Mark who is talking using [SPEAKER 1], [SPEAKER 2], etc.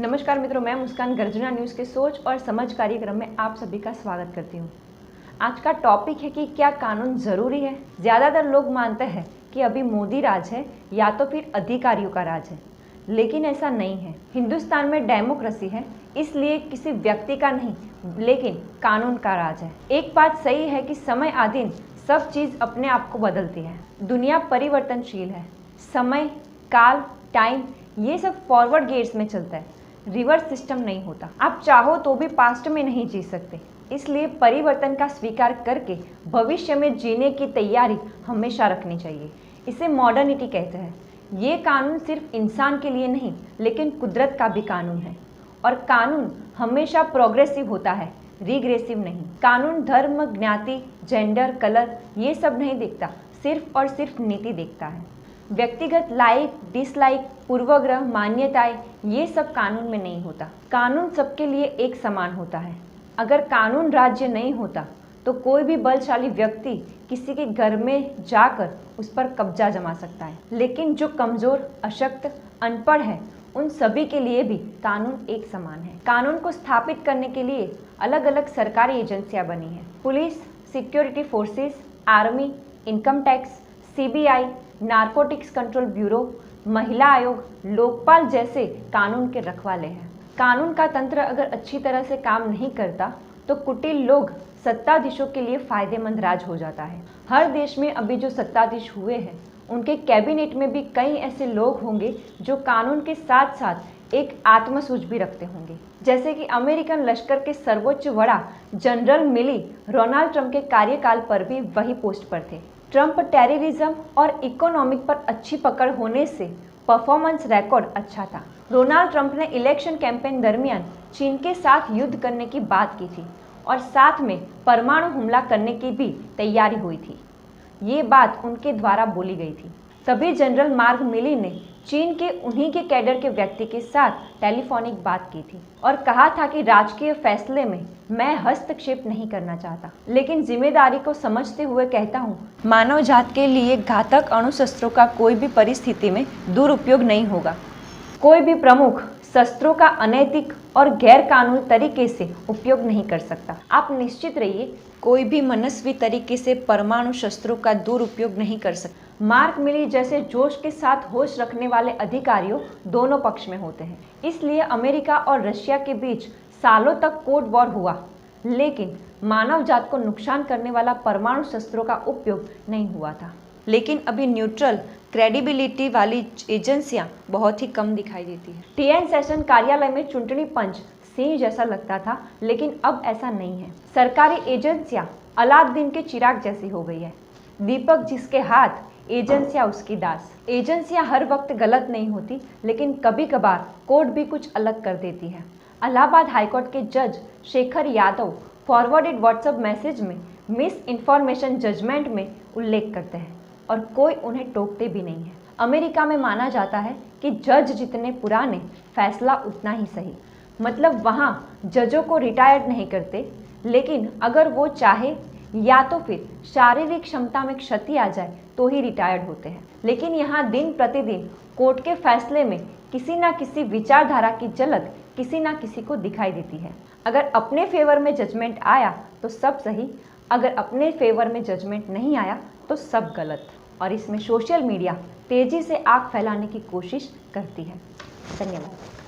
[SPEAKER 1] नमस्कार मित्रों, मैं मुस्कान गर्जना न्यूज़ के सोच और समझ कार्यक्रम में आप सभी का स्वागत करती हूँ। आज का टॉपिक है कि क्या कानून ज़रूरी है। ज़्यादातर लोग मानते हैं कि अभी मोदी राज है या तो फिर अधिकारियों का राज है, लेकिन ऐसा नहीं है। हिंदुस्तान में डेमोक्रेसी है, इसलिए किसी व्यक्ति का नहीं लेकिन कानून का राज है। एक बात सही है कि समय आधीन सब चीज़ अपने आप को बदलती है। दुनिया परिवर्तनशील है। समय, काल, टाइम ये सब फॉरवर्ड गेयर्स में चलता है, रिवर्स सिस्टम नहीं होता। आप चाहो तो भी पास्ट में नहीं जी सकते, इसलिए परिवर्तन का स्वीकार करके भविष्य में जीने की तैयारी हमेशा रखनी चाहिए। इसे मॉडर्निटी कहते हैं। ये कानून सिर्फ इंसान के लिए नहीं लेकिन कुदरत का भी कानून है, और कानून हमेशा प्रोग्रेसिव होता है, रिग्रेसिव नहीं। कानून धर्म, ज्ञाति, जेंडर, कलर ये सब नहीं देखता, सिर्फ और सिर्फ नीति देखता है। व्यक्तिगत लाइक, डिसलाइक, पूर्वग्रह, मान्यताएं ये सब कानून में नहीं होता। कानून सबके लिए एक समान होता है। अगर कानून राज्य नहीं होता तो कोई भी बलशाली व्यक्ति किसी के घर में जाकर उस पर कब्जा जमा सकता है, लेकिन जो कमजोर, अशक्त, अनपढ़ है उन सभी के लिए भी कानून एक समान है। कानून को स्थापित करने के लिए अलग अलग सरकारी एजेंसियां बनी हैं। Police, security forces, army, income tax, CBI, narcotics control bureau, महिला आयोग, लोकपाल जैसे कानून के रखवाले हैं। कानून का तंत्र अगर अच्छी तरह से काम नहीं करता तो कुटिल लोग सत्ताधीशों के लिए फायदेमंद राज हो जाता है। हर देश में अभी जो सत्ताधीश हुए हैं उनके कैबिनेट में भी कई ऐसे लोग होंगे जो कानून के साथ साथ एक आत्मसूझ भी रखते होंगे। जैसे कि अमेरिकन लश्कर के सर्वोच्च वड़ा जनरल मिली डोनाल्ड ट्रंप के कार्यकाल पर भी वही पोस्ट पर थे। ट्रंप टेररिज्म और इकोनॉमिक पर अच्छी पकड़ होने से परफॉर्मेंस रिकॉर्ड अच्छा था। डोनाल्ड ट्रंप ने इलेक्शन कैंपेन दरमियान चीन के साथ युद्ध करने की बात की थी और साथ में परमाणु हमला करने की भी तैयारी हुई थी। ये बात उनके द्वारा बोली गई थी। तभी जनरल मार्क मिली ने चीन के उन्हीं के कैडर के व्यक्ति के साथ टेलीफोनिक बात की थी और कहा था कि राजकीय फैसले में मैं हस्तक्षेप नहीं करना चाहता, लेकिन जिम्मेदारी को समझते हुए कहता हूँ, मानव जात के लिए घातक अणुशस्त्रों का कोई भी परिस्थिति में दुरुपयोग नहीं होगा। कोई भी प्रमुख शस्त्रों का अनैतिक और गैर कानूनी तरीके से उपयोग नहीं कर सकता। आप निश्चित रहिए, कोई भी मनस्वी तरीके से परमाणु शस्त्रों का दुरुपयोग नहीं कर सकता। मार्क मिली जैसे जोश के साथ होश रखने वाले अधिकारियों दोनों पक्ष में होते हैं, इसलिए अमेरिका और रशिया के बीच सालों तक कोल्ड वॉर हुआ, लेकिन मानव जात को नुकसान करने वाला परमाणु शस्त्रों का उपयोग नहीं हुआ था। लेकिन अभी न्यूट्रल क्रेडिबिलिटी वाली एजेंसियां बहुत ही कम दिखाई देती है। टीएन सेशन कार्यालय में चुनटनी पंच सिंह जैसा लगता था, लेकिन अब ऐसा नहीं है। सरकारी एजेंसियां अलादीन के चिराग जैसी हो गई है। दीपक जिसके हाथ, एजेंसियां उसकी दास। एजेंसियां हर वक्त गलत नहीं होती, लेकिन कभी कभार कोर्ट भी कुछ अलग कर देती है। इलाहाबाद हाईकोर्ट के जज Shekhar Yadav forwarded WhatsApp message में मिस इन्फॉर्मेशन जजमेंट में उल्लेख करते हैं और कोई उन्हें टोकते भी नहीं है। अमेरिका में माना जाता है कि जज जितने पुराने, फैसला उतना ही सही। मतलब वहाँ जजों को रिटायर्ड नहीं करते, लेकिन अगर वो चाहे या तो फिर शारीरिक क्षमता में क्षति आ जाए तो ही रिटायर्ड होते हैं। लेकिन यहाँ दिन प्रतिदिन कोर्ट के फैसले में किसी ना किसी विचारधारा की झलक किसी ना किसी को दिखाई देती है। अगर अपने फेवर में जजमेंट आया तो सब सही, अगर अपने फेवर में जजमेंट नहीं आया तो सब गलत। और इसमें सोशल मीडिया तेजी से आग फैलाने की कोशिश करती है। धन्यवाद।